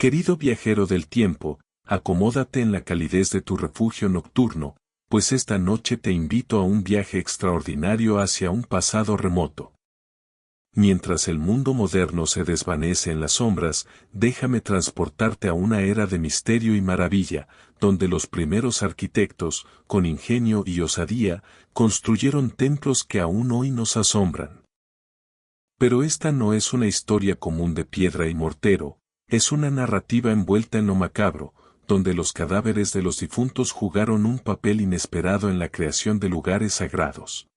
Querido viajero del tiempo, acomódate en la calidez de tu refugio nocturno, pues esta noche te invito a un viaje extraordinario hacia un pasado remoto. Mientras el mundo moderno se desvanece en las sombras, déjame transportarte a una era de misterio y maravilla, donde los primeros arquitectos, con ingenio y osadía, construyeron templos que aún hoy nos asombran. Pero esta no es una historia común de piedra y mortero, es una narrativa envuelta en lo macabro, donde los cadáveres de los difuntos jugaron un papel inesperado en la creación de lugares sagrados.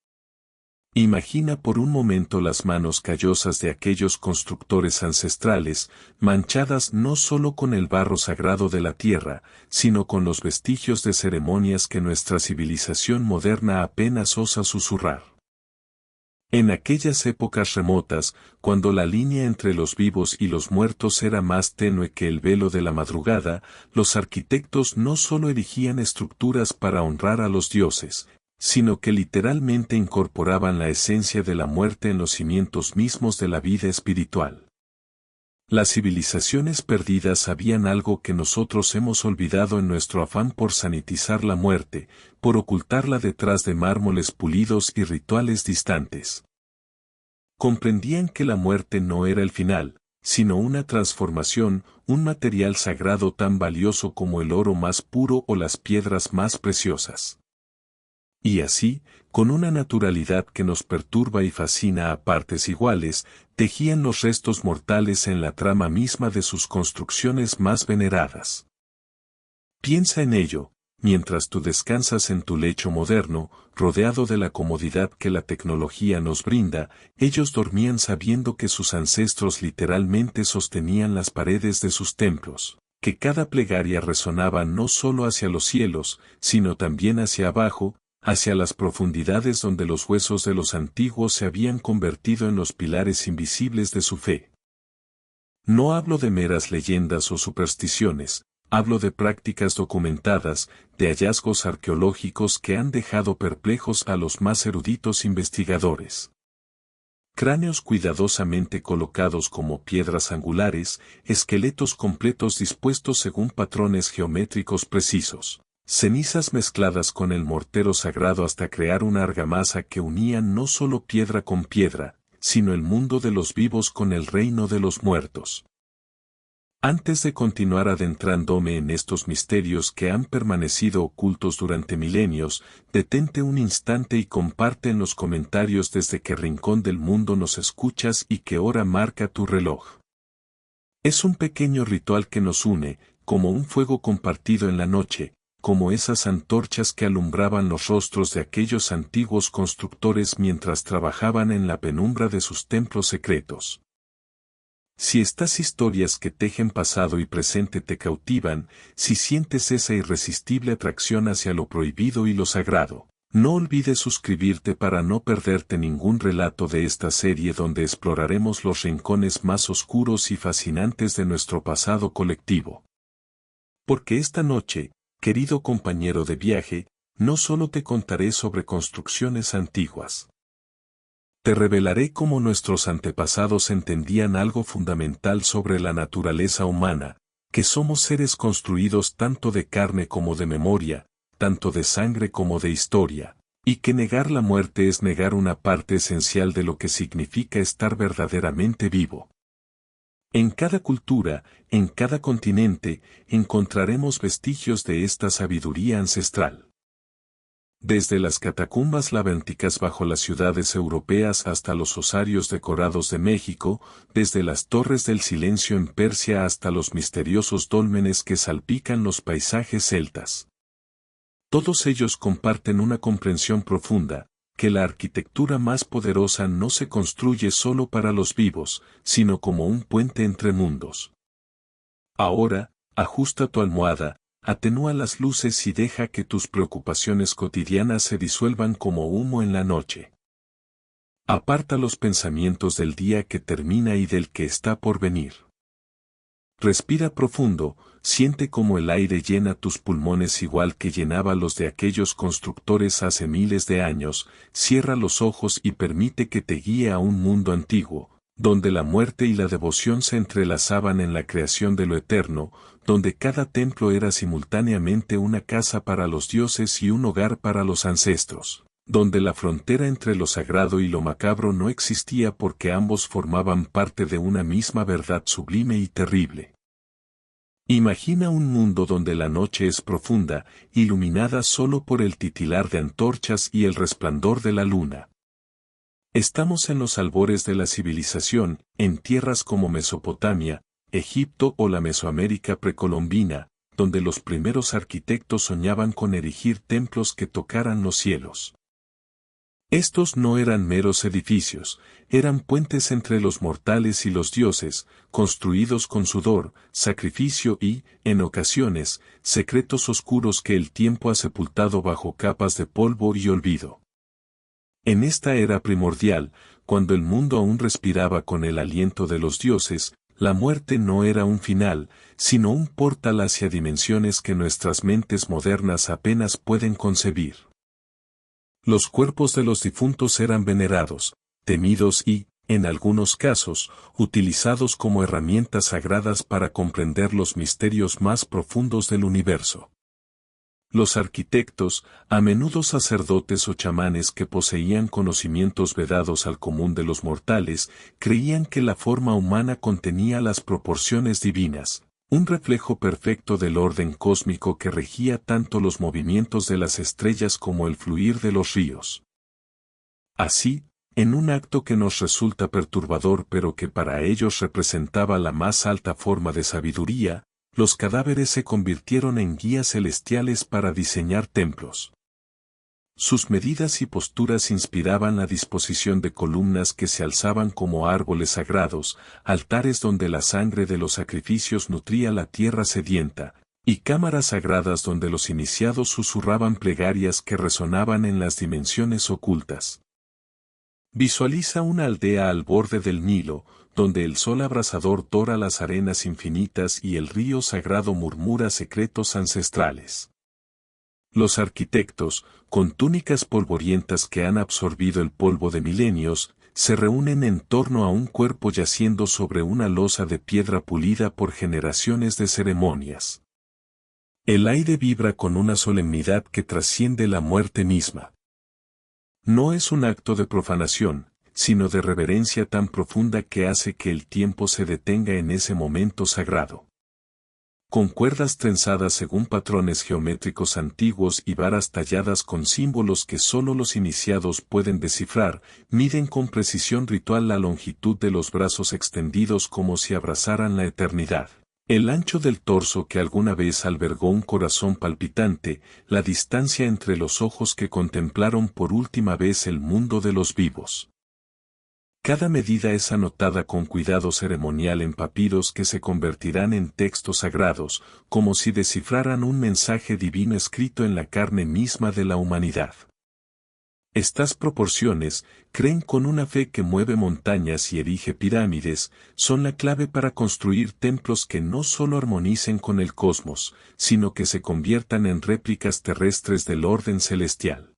Imagina por un momento las manos callosas de aquellos constructores ancestrales, manchadas no solo con el barro sagrado de la tierra, sino con los vestigios de ceremonias que nuestra civilización moderna apenas osa susurrar. En aquellas épocas remotas, cuando la línea entre los vivos y los muertos era más tenue que el velo de la madrugada, los arquitectos no solo erigían estructuras para honrar a los dioses, sino que literalmente incorporaban la esencia de la muerte en los cimientos mismos de la vida espiritual. Las civilizaciones perdidas sabían algo que nosotros hemos olvidado en nuestro afán por sanitizar la muerte, por ocultarla detrás de mármoles pulidos y rituales distantes. Comprendían que la muerte no era el final, sino una transformación, un material sagrado tan valioso como el oro más puro o las piedras más preciosas. Y así, con una naturalidad que nos perturba y fascina a partes iguales, tejían los restos mortales en la trama misma de sus construcciones más veneradas. Piensa en ello, mientras tú descansas en tu lecho moderno, rodeado de la comodidad que la tecnología nos brinda, ellos dormían sabiendo que sus ancestros literalmente sostenían las paredes de sus templos, que cada plegaria resonaba no solo hacia los cielos, sino también hacia abajo, hacia las profundidades donde los huesos de los antiguos se habían convertido en los pilares invisibles de su fe. No hablo de meras leyendas o supersticiones, hablo de prácticas documentadas, de hallazgos arqueológicos que han dejado perplejos a los más eruditos investigadores. Cráneos cuidadosamente colocados como piedras angulares, esqueletos completos dispuestos según patrones geométricos precisos. Cenizas mezcladas con el mortero sagrado hasta crear una argamasa que unía no solo piedra con piedra, sino el mundo de los vivos con el reino de los muertos. Antes de continuar adentrándome en estos misterios que han permanecido ocultos durante milenios, detente un instante y comparte en los comentarios desde qué rincón del mundo nos escuchas y qué hora marca tu reloj. Es un pequeño ritual que nos une, como un fuego compartido en la noche, como esas antorchas que alumbraban los rostros de aquellos antiguos constructores mientras trabajaban en la penumbra de sus templos secretos. Si estas historias que tejen pasado y presente te cautivan, si sientes esa irresistible atracción hacia lo prohibido y lo sagrado, no olvides suscribirte para no perderte ningún relato de esta serie donde exploraremos los rincones más oscuros y fascinantes de nuestro pasado colectivo. Porque esta noche, querido compañero de viaje, no solo te contaré sobre construcciones antiguas. Te revelaré cómo nuestros antepasados entendían algo fundamental sobre la naturaleza humana, que somos seres construidos tanto de carne como de memoria, tanto de sangre como de historia, y que negar la muerte es negar una parte esencial de lo que significa estar verdaderamente vivo. En cada cultura, en cada continente, encontraremos vestigios de esta sabiduría ancestral. Desde las catacumbas laberínticas bajo las ciudades europeas hasta los osarios decorados de México, desde las torres del silencio en Persia hasta los misteriosos dólmenes que salpican los paisajes celtas. Todos ellos comparten una comprensión profunda, que la arquitectura más poderosa no se construye solo para los vivos, sino como un puente entre mundos. Ahora, ajusta tu almohada, atenúa las luces y deja que tus preocupaciones cotidianas se disuelvan como humo en la noche. Aparta los pensamientos del día que termina y del que está por venir. Respira profundo, siente cómo el aire llena tus pulmones igual que llenaba los de aquellos constructores hace miles de años, cierra los ojos y permite que te guíe a un mundo antiguo, donde la muerte y la devoción se entrelazaban en la creación de lo eterno, donde cada templo era simultáneamente una casa para los dioses y un hogar para los ancestros, donde la frontera entre lo sagrado y lo macabro no existía porque ambos formaban parte de una misma verdad sublime y terrible. Imagina un mundo donde la noche es profunda, iluminada solo por el titilar de antorchas y el resplandor de la luna. Estamos en los albores de la civilización, en tierras como Mesopotamia, Egipto o la Mesoamérica precolombina, donde los primeros arquitectos soñaban con erigir templos que tocaran los cielos. Estos no eran meros edificios, eran puentes entre los mortales y los dioses, construidos con sudor, sacrificio y, en ocasiones, secretos oscuros que el tiempo ha sepultado bajo capas de polvo y olvido. En esta era primordial, cuando el mundo aún respiraba con el aliento de los dioses, la muerte no era un final, sino un portal hacia dimensiones que nuestras mentes modernas apenas pueden concebir. Los cuerpos de los difuntos eran venerados, temidos y, en algunos casos, utilizados como herramientas sagradas para comprender los misterios más profundos del universo. Los arquitectos, a menudo sacerdotes o chamanes que poseían conocimientos vedados al común de los mortales, creían que la forma humana contenía las proporciones divinas, un reflejo perfecto del orden cósmico que regía tanto los movimientos de las estrellas como el fluir de los ríos. Así, en un acto que nos resulta perturbador pero que para ellos representaba la más alta forma de sabiduría, los cadáveres se convirtieron en guías celestiales para diseñar templos. Sus medidas y posturas inspiraban la disposición de columnas que se alzaban como árboles sagrados, altares donde la sangre de los sacrificios nutría la tierra sedienta, y cámaras sagradas donde los iniciados susurraban plegarias que resonaban en las dimensiones ocultas. Visualiza una aldea al borde del Nilo, donde el sol abrasador dora las arenas infinitas y el río sagrado murmura secretos ancestrales. Los arquitectos, con túnicas polvorientas que han absorbido el polvo de milenios, se reúnen en torno a un cuerpo yaciendo sobre una losa de piedra pulida por generaciones de ceremonias. El aire vibra con una solemnidad que trasciende la muerte misma. No es un acto de profanación, sino de reverencia tan profunda que hace que el tiempo se detenga en ese momento sagrado. Con cuerdas trenzadas según patrones geométricos antiguos y varas talladas con símbolos que solo los iniciados pueden descifrar, miden con precisión ritual la longitud de los brazos extendidos como si abrazaran la eternidad, el ancho del torso que alguna vez albergó un corazón palpitante, la distancia entre los ojos que contemplaron por última vez el mundo de los vivos. Cada medida es anotada con cuidado ceremonial en papiros que se convertirán en textos sagrados, como si descifraran un mensaje divino escrito en la carne misma de la humanidad. Estas proporciones, creen con una fe que mueve montañas y erige pirámides, son la clave para construir templos que no solo armonicen con el cosmos, sino que se conviertan en réplicas terrestres del orden celestial.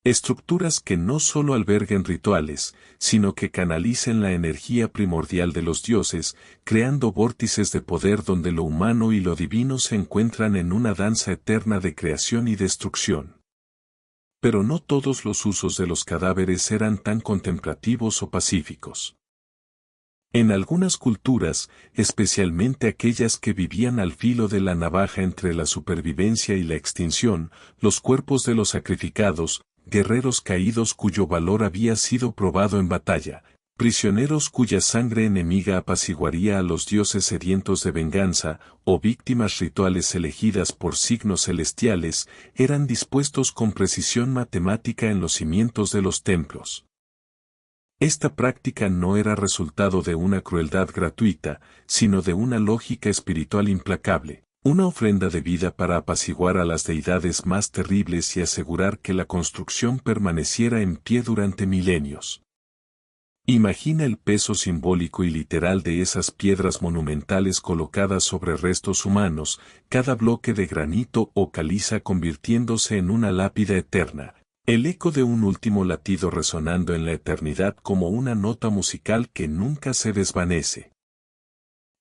Estructuras que no solo alberguen rituales, sino que canalicen la energía primordial de los dioses, creando vórtices de poder donde lo humano y lo divino se encuentran en una danza eterna de creación y destrucción. Pero no todos los usos de los cadáveres eran tan contemplativos o pacíficos. En algunas culturas, especialmente aquellas que vivían al filo de la navaja entre la supervivencia y la extinción, los cuerpos de los sacrificados, guerreros caídos cuyo valor había sido probado en batalla, prisioneros cuya sangre enemiga apaciguaría a los dioses sedientos de venganza, o víctimas rituales elegidas por signos celestiales, eran dispuestos con precisión matemática en los cimientos de los templos. Esta práctica no era resultado de una crueldad gratuita, sino de una lógica espiritual implacable. Una ofrenda de vida para apaciguar a las deidades más terribles y asegurar que la construcción permaneciera en pie durante milenios. Imagina el peso simbólico y literal de esas piedras monumentales colocadas sobre restos humanos, cada bloque de granito o caliza convirtiéndose en una lápida eterna, El eco de un último latido resonando en la eternidad como una nota musical que nunca se desvanece.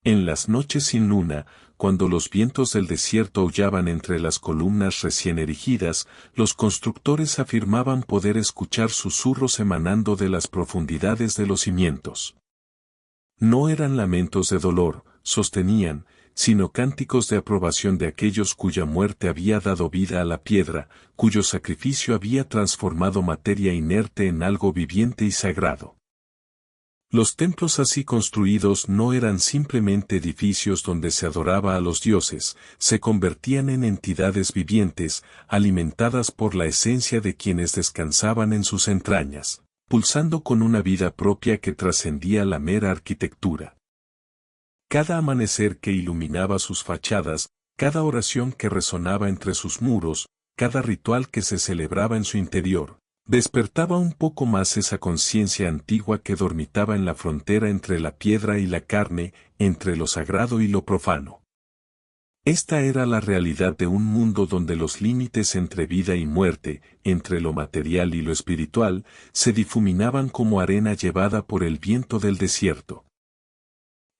En las noches sin luna, cuando los vientos del desierto aullaban entre las columnas recién erigidas, los constructores afirmaban poder escuchar susurros emanando de las profundidades de los cimientos. No eran lamentos de dolor, sostenían, sino cánticos de aprobación de aquellos cuya muerte había dado vida a la piedra, cuyo sacrificio había transformado materia inerte en algo viviente y sagrado. Los templos así construidos no eran simplemente edificios donde se adoraba a los dioses, se convertían en entidades vivientes, alimentadas por la esencia de quienes descansaban en sus entrañas, pulsando con una vida propia que trascendía la mera arquitectura. Cada amanecer que iluminaba sus fachadas, cada oración que resonaba entre sus muros, cada ritual que se celebraba en su interior, despertaba un poco más esa conciencia antigua que dormitaba en la frontera entre la piedra y la carne, entre lo sagrado y lo profano. Esta era la realidad de un mundo donde los límites entre vida y muerte, entre lo material y lo espiritual, se difuminaban como arena llevada por el viento del desierto.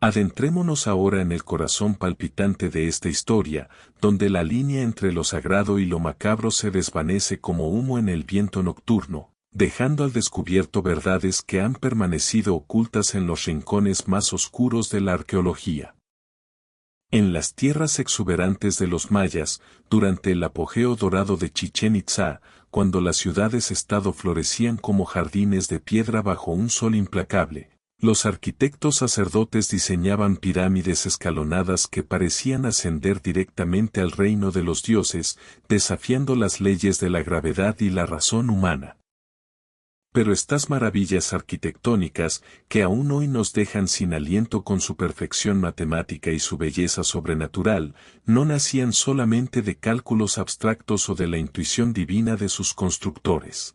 Adentrémonos ahora en el corazón palpitante de esta historia, donde la línea entre lo sagrado y lo macabro se desvanece como humo en el viento nocturno, dejando al descubierto verdades que han permanecido ocultas en los rincones más oscuros de la arqueología. En las tierras exuberantes de los mayas, durante el apogeo dorado de Chichén Itzá, cuando las ciudades-estado florecían como jardines de piedra bajo un sol implacable, los arquitectos sacerdotes diseñaban pirámides escalonadas que parecían ascender directamente al reino de los dioses, desafiando las leyes de la gravedad y la razón humana. Pero estas maravillas arquitectónicas, que aún hoy nos dejan sin aliento con su perfección matemática y su belleza sobrenatural, no nacían solamente de cálculos abstractos o de la intuición divina de sus constructores.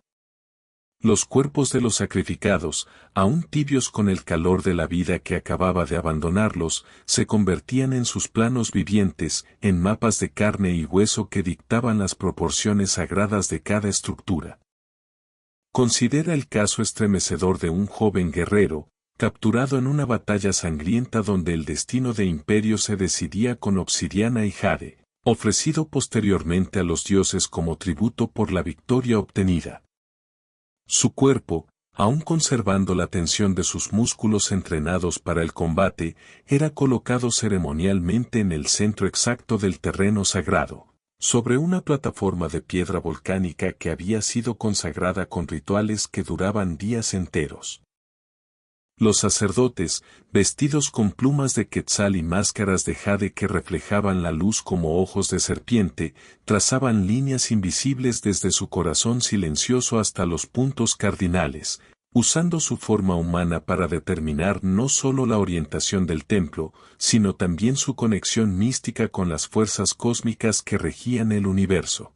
Los cuerpos de los sacrificados, aún tibios con el calor de la vida que acababa de abandonarlos, se convertían en sus planos vivientes, en mapas de carne y hueso que dictaban las proporciones sagradas de cada estructura. Considera el caso estremecedor de un joven guerrero, capturado en una batalla sangrienta donde el destino de imperio se decidía con obsidiana y jade, ofrecido posteriormente a los dioses como tributo por la victoria obtenida. Su cuerpo, aún conservando la tensión de sus músculos entrenados para el combate, era colocado ceremonialmente en el centro exacto del terreno sagrado, sobre una plataforma de piedra volcánica que había sido consagrada con rituales que duraban días enteros. Los sacerdotes, vestidos con plumas de quetzal y máscaras de jade que reflejaban la luz como ojos de serpiente, trazaban líneas invisibles desde su corazón silencioso hasta los puntos cardinales, usando su forma humana para determinar no solo la orientación del templo, sino también su conexión mística con las fuerzas cósmicas que regían el universo.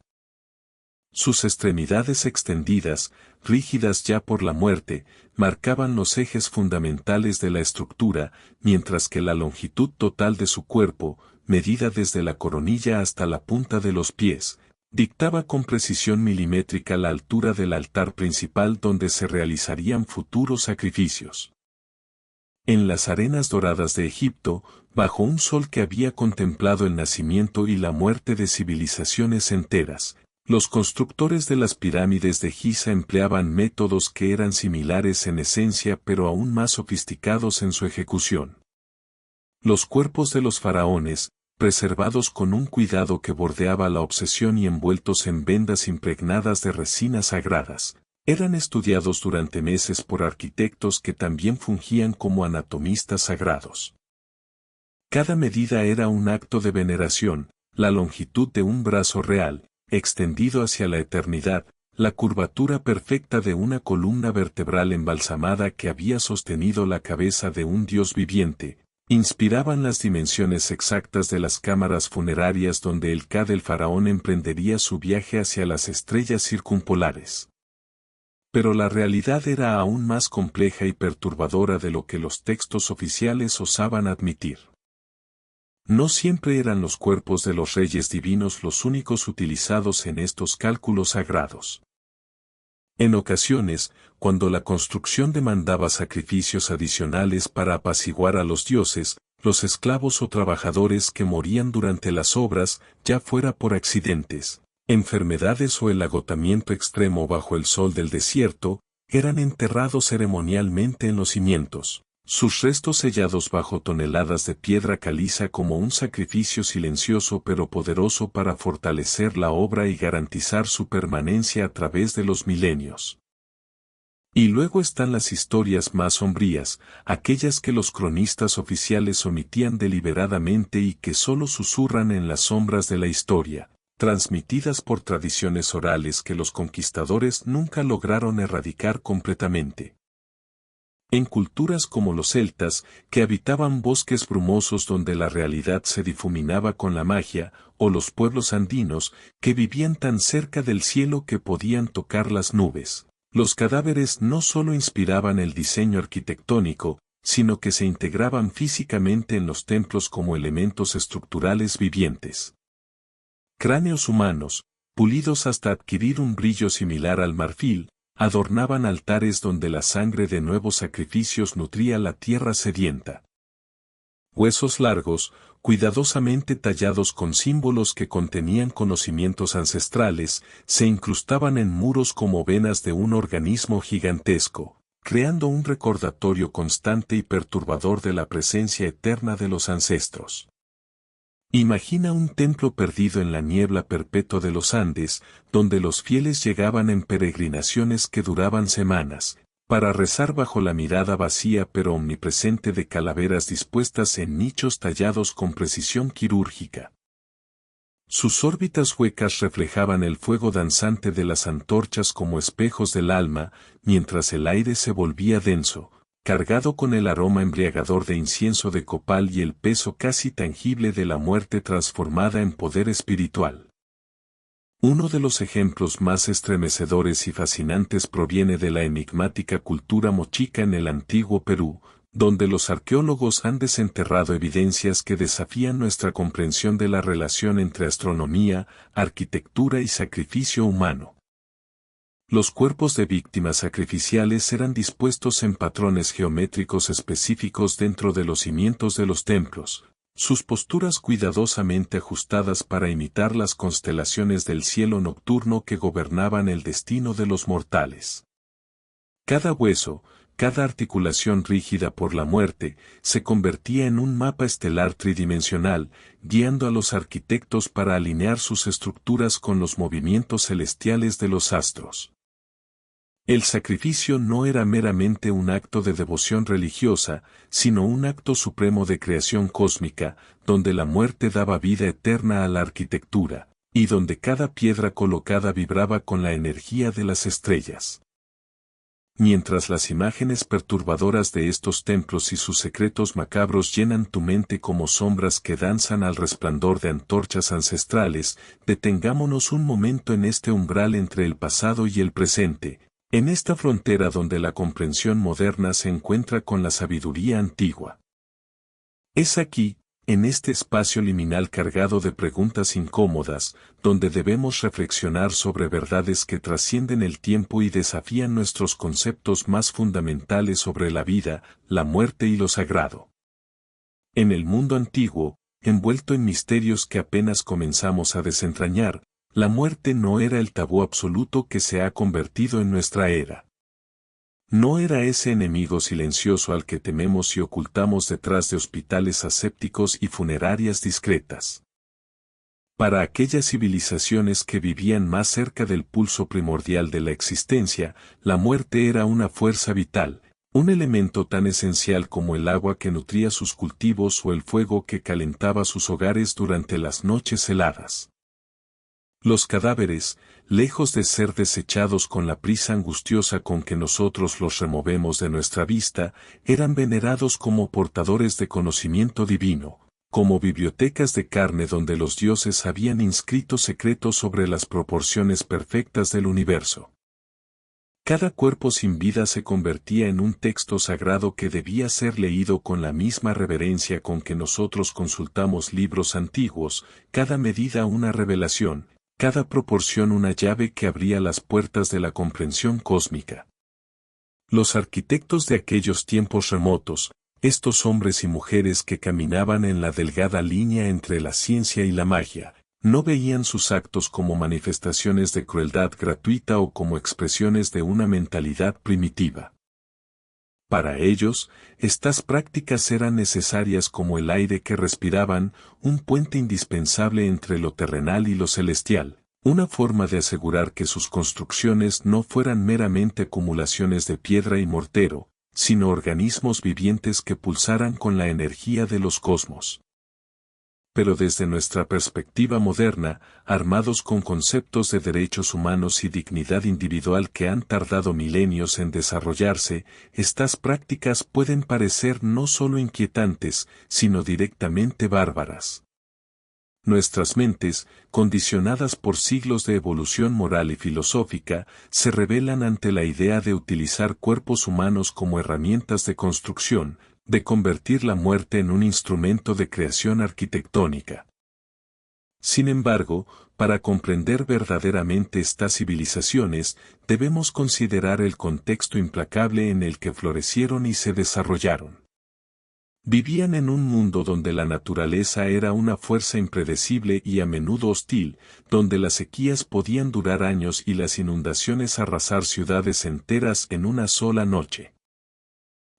Sus extremidades extendidas, rígidas ya por la muerte, marcaban los ejes fundamentales de la estructura, mientras que la longitud total de su cuerpo, medida desde la coronilla hasta la punta de los pies, dictaba con precisión milimétrica la altura del altar principal donde se realizarían futuros sacrificios. En las arenas doradas de Egipto, bajo un sol que había contemplado el nacimiento y la muerte de civilizaciones enteras, los constructores de las pirámides de Giza empleaban métodos que eran similares en esencia pero aún más sofisticados en su ejecución. Los cuerpos de los faraones, preservados con un cuidado que bordeaba la obsesión y envueltos en vendas impregnadas de resinas sagradas, eran estudiados durante meses por arquitectos que también fungían como anatomistas sagrados. Cada medida era un acto de veneración, la longitud de un brazo real, extendido hacia la eternidad, la curvatura perfecta de una columna vertebral embalsamada que había sostenido la cabeza de un dios viviente, inspiraban las dimensiones exactas de las cámaras funerarias donde el Ka del faraón emprendería su viaje hacia las estrellas circumpolares. Pero la realidad era aún más compleja y perturbadora de lo que los textos oficiales osaban admitir. No siempre eran los cuerpos de los reyes divinos los únicos utilizados en estos cálculos sagrados. En ocasiones, cuando la construcción demandaba sacrificios adicionales para apaciguar a los dioses, los esclavos o trabajadores que morían durante las obras, ya fuera por accidentes, enfermedades o el agotamiento extremo bajo el sol del desierto, eran enterrados ceremonialmente en los cimientos, sus restos sellados bajo toneladas de piedra caliza como un sacrificio silencioso pero poderoso para fortalecer la obra y garantizar su permanencia a través de los milenios. Y luego están las historias más sombrías, aquellas que los cronistas oficiales omitían deliberadamente y que solo susurran en las sombras de la historia, transmitidas por tradiciones orales que los conquistadores nunca lograron erradicar completamente. En culturas como los celtas, que habitaban bosques brumosos donde la realidad se difuminaba con la magia, o los pueblos andinos, que vivían tan cerca del cielo que podían tocar las nubes, los cadáveres no solo inspiraban el diseño arquitectónico, sino que se integraban físicamente en los templos como elementos estructurales vivientes. Cráneos humanos, pulidos hasta adquirir un brillo similar al marfil, adornaban altares donde la sangre de nuevos sacrificios nutría la tierra sedienta. Huesos largos, cuidadosamente tallados con símbolos que contenían conocimientos ancestrales, se incrustaban en muros como venas de un organismo gigantesco, creando un recordatorio constante y perturbador de la presencia eterna de los ancestros. Imagina un templo perdido en la niebla perpetua de los Andes, donde los fieles llegaban en peregrinaciones que duraban semanas, para rezar bajo la mirada vacía pero omnipresente de calaveras dispuestas en nichos tallados con precisión quirúrgica. Sus órbitas huecas reflejaban el fuego danzante de las antorchas como espejos del alma, mientras el aire se volvía denso, cargado con el aroma embriagador de incienso de copal y el peso casi tangible de la muerte transformada en poder espiritual. Uno de los ejemplos más estremecedores y fascinantes proviene de la enigmática cultura mochica en el antiguo Perú, donde los arqueólogos han desenterrado evidencias que desafían nuestra comprensión de la relación entre astronomía, arquitectura y sacrificio humano. Los cuerpos de víctimas sacrificiales eran dispuestos en patrones geométricos específicos dentro de los cimientos de los templos, sus posturas cuidadosamente ajustadas para imitar las constelaciones del cielo nocturno que gobernaban el destino de los mortales. Cada hueso, cada articulación rígida por la muerte, se convertía en un mapa estelar tridimensional, guiando a los arquitectos para alinear sus estructuras con los movimientos celestiales de los astros. El sacrificio no era meramente un acto de devoción religiosa, sino un acto supremo de creación cósmica, donde la muerte daba vida eterna a la arquitectura, y donde cada piedra colocada vibraba con la energía de las estrellas. Mientras las imágenes perturbadoras de estos templos y sus secretos macabros llenan tu mente como sombras que danzan al resplandor de antorchas ancestrales, detengámonos un momento en este umbral entre el pasado y el presente, en esta frontera donde la comprensión moderna se encuentra con la sabiduría antigua. Es aquí, en este espacio liminal cargado de preguntas incómodas, donde debemos reflexionar sobre verdades que trascienden el tiempo y desafían nuestros conceptos más fundamentales sobre la vida, la muerte y lo sagrado. En el mundo antiguo, envuelto en misterios que apenas comenzamos a desentrañar, la muerte no era el tabú absoluto que se ha convertido en nuestra era. No era ese enemigo silencioso al que tememos y ocultamos detrás de hospitales asépticos y funerarias discretas. Para aquellas civilizaciones que vivían más cerca del pulso primordial de la existencia, la muerte era una fuerza vital, un elemento tan esencial como el agua que nutría sus cultivos o el fuego que calentaba sus hogares durante las noches heladas. Los cadáveres, lejos de ser desechados con la prisa angustiosa con que nosotros los removemos de nuestra vista, eran venerados como portadores de conocimiento divino, como bibliotecas de carne donde los dioses habían inscrito secretos sobre las proporciones perfectas del universo. Cada cuerpo sin vida se convertía en un texto sagrado que debía ser leído con la misma reverencia con que nosotros consultamos libros antiguos, cada medida una revelación, cada proporción una llave que abría las puertas de la comprensión cósmica. Los arquitectos de aquellos tiempos remotos, estos hombres y mujeres que caminaban en la delgada línea entre la ciencia y la magia, no veían sus actos como manifestaciones de crueldad gratuita o como expresiones de una mentalidad primitiva. Para ellos, estas prácticas eran necesarias como el aire que respiraban, un puente indispensable entre lo terrenal y lo celestial, una forma de asegurar que sus construcciones no fueran meramente acumulaciones de piedra y mortero, sino organismos vivientes que pulsaran con la energía de los cosmos. Pero desde nuestra perspectiva moderna, armados con conceptos de derechos humanos y dignidad individual que han tardado milenios en desarrollarse, estas prácticas pueden parecer no solo inquietantes, sino directamente bárbaras. Nuestras mentes, condicionadas por siglos de evolución moral y filosófica, se rebelan ante la idea de utilizar cuerpos humanos como herramientas de construcción, de convertir la muerte en un instrumento de creación arquitectónica. Sin embargo, para comprender verdaderamente estas civilizaciones, debemos considerar el contexto implacable en el que florecieron y se desarrollaron. Vivían en un mundo donde la naturaleza era una fuerza impredecible y a menudo hostil, donde las sequías podían durar años y las inundaciones arrasar ciudades enteras en una sola noche.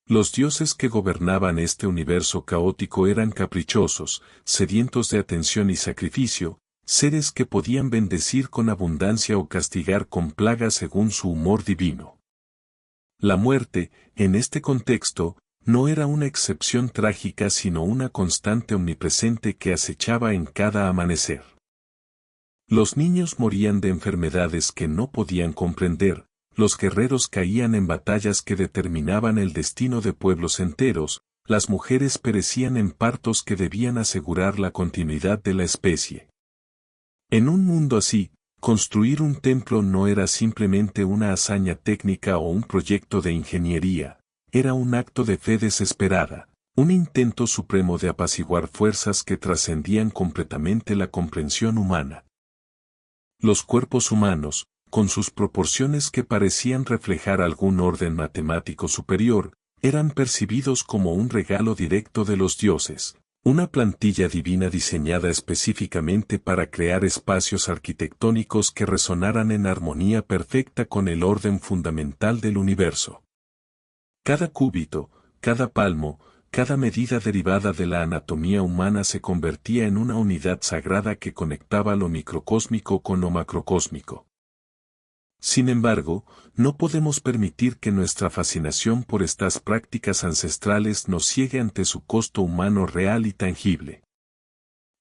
Los dioses que gobernaban este universo caótico eran caprichosos, sedientos de atención y sacrificio, seres que podían bendecir con abundancia o castigar con plagas según su humor divino. La muerte, en este contexto, no era una excepción trágica sino una constante omnipresente que acechaba en cada amanecer. Los niños morían de enfermedades que no podían comprender, los guerreros caían en batallas que determinaban el destino de pueblos enteros, las mujeres perecían en partos que debían asegurar la continuidad de la especie. En un mundo así, construir un templo no era simplemente una hazaña técnica o un proyecto de ingeniería, era un acto de fe desesperada, un intento supremo de apaciguar fuerzas que trascendían completamente la comprensión humana. Los cuerpos humanos, con sus proporciones que parecían reflejar algún orden matemático superior, eran percibidos como un regalo directo de los dioses, una plantilla divina diseñada específicamente para crear espacios arquitectónicos que resonaran en armonía perfecta con el orden fundamental del universo. Cada cúbito, cada palmo, cada medida derivada de la anatomía humana se convertía en una unidad sagrada que conectaba lo microcósmico con lo macrocósmico. Sin embargo, no podemos permitir que nuestra fascinación por estas prácticas ancestrales nos ciegue ante su costo humano real y tangible.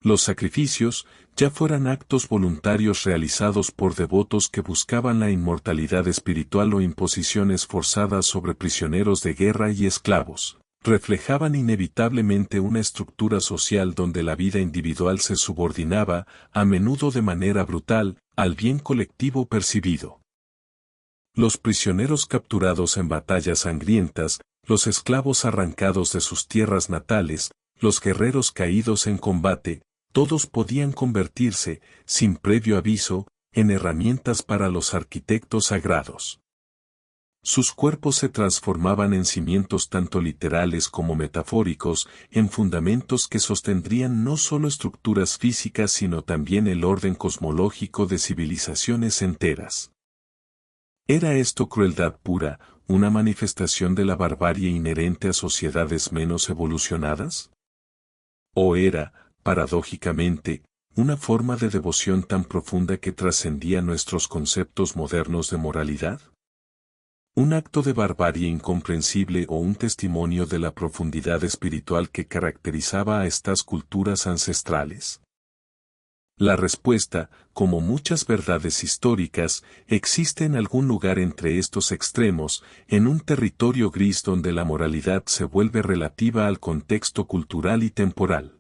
Los sacrificios, ya fueran actos voluntarios realizados por devotos que buscaban la inmortalidad espiritual o imposiciones forzadas sobre prisioneros de guerra y esclavos, reflejaban inevitablemente una estructura social donde la vida individual se subordinaba, a menudo de manera brutal, al bien colectivo percibido. Los prisioneros capturados en batallas sangrientas, los esclavos arrancados de sus tierras natales, los guerreros caídos en combate, todos podían convertirse, sin previo aviso, en herramientas para los arquitectos sagrados. Sus cuerpos se transformaban en cimientos tanto literales como metafóricos, en fundamentos que sostendrían no solo estructuras físicas sino también el orden cosmológico de civilizaciones enteras. ¿Era esto crueldad pura, una manifestación de la barbarie inherente a sociedades menos evolucionadas? ¿O era, paradójicamente, una forma de devoción tan profunda que trascendía nuestros conceptos modernos de moralidad? ¿Un acto de barbarie incomprensible o un testimonio de la profundidad espiritual que caracterizaba a estas culturas ancestrales? La respuesta, como muchas verdades históricas, existe en algún lugar entre estos extremos, en un territorio gris donde la moralidad se vuelve relativa al contexto cultural y temporal.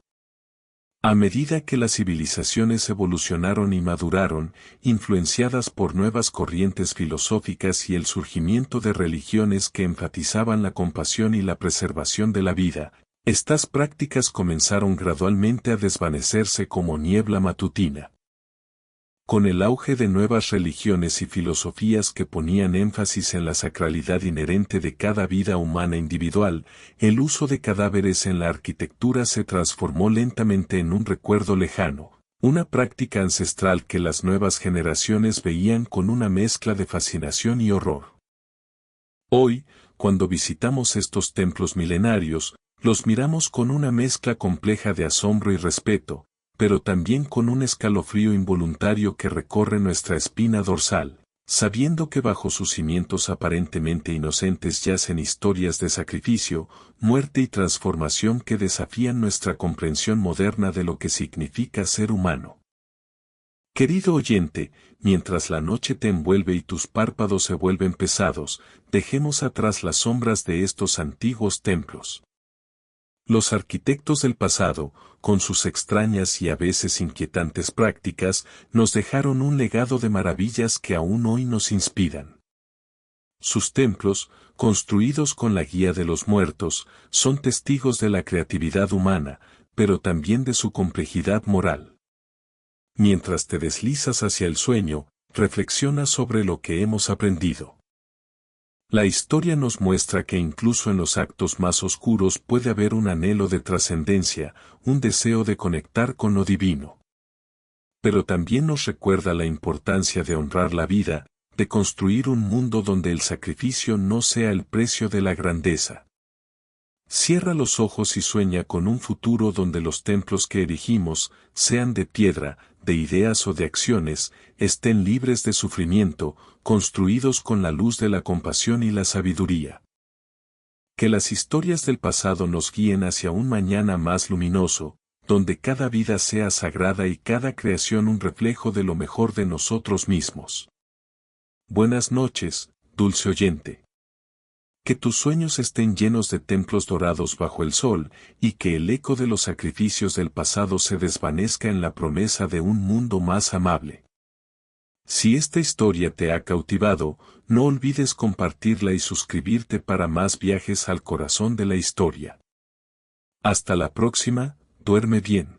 A medida que las civilizaciones evolucionaron y maduraron, influenciadas por nuevas corrientes filosóficas y el surgimiento de religiones que enfatizaban la compasión y la preservación de la vida, estas prácticas comenzaron gradualmente a desvanecerse como niebla matutina. Con el auge de nuevas religiones y filosofías que ponían énfasis en la sacralidad inherente de cada vida humana individual, el uso de cadáveres en la arquitectura se transformó lentamente en un recuerdo lejano, una práctica ancestral que las nuevas generaciones veían con una mezcla de fascinación y horror. Hoy, cuando visitamos estos templos milenarios, los miramos con una mezcla compleja de asombro y respeto, pero también con un escalofrío involuntario que recorre nuestra espina dorsal, sabiendo que bajo sus cimientos aparentemente inocentes yacen historias de sacrificio, muerte y transformación que desafían nuestra comprensión moderna de lo que significa ser humano. Querido oyente, mientras la noche te envuelve y tus párpados se vuelven pesados, dejemos atrás las sombras de estos antiguos templos. Los arquitectos del pasado, con sus extrañas y a veces inquietantes prácticas, nos dejaron un legado de maravillas que aún hoy nos inspiran. Sus templos, construidos con la guía de los muertos, son testigos de la creatividad humana, pero también de su complejidad moral. Mientras te deslizas hacia el sueño, reflexiona sobre lo que hemos aprendido. La historia nos muestra que incluso en los actos más oscuros puede haber un anhelo de trascendencia, un deseo de conectar con lo divino. Pero también nos recuerda la importancia de honrar la vida, de construir un mundo donde el sacrificio no sea el precio de la grandeza. Cierra los ojos y sueña con un futuro donde los templos que erigimos, sean de piedra, de ideas o de acciones, estén libres de sufrimiento, construidos con la luz de la compasión y la sabiduría. Que las historias del pasado nos guíen hacia un mañana más luminoso, donde cada vida sea sagrada y cada creación un reflejo de lo mejor de nosotros mismos. Buenas noches, dulce oyente. Que tus sueños estén llenos de templos dorados bajo el sol, y que el eco de los sacrificios del pasado se desvanezca en la promesa de un mundo más amable. Si esta historia te ha cautivado, no olvides compartirla y suscribirte para más viajes al corazón de la historia. Hasta la próxima, duerme bien.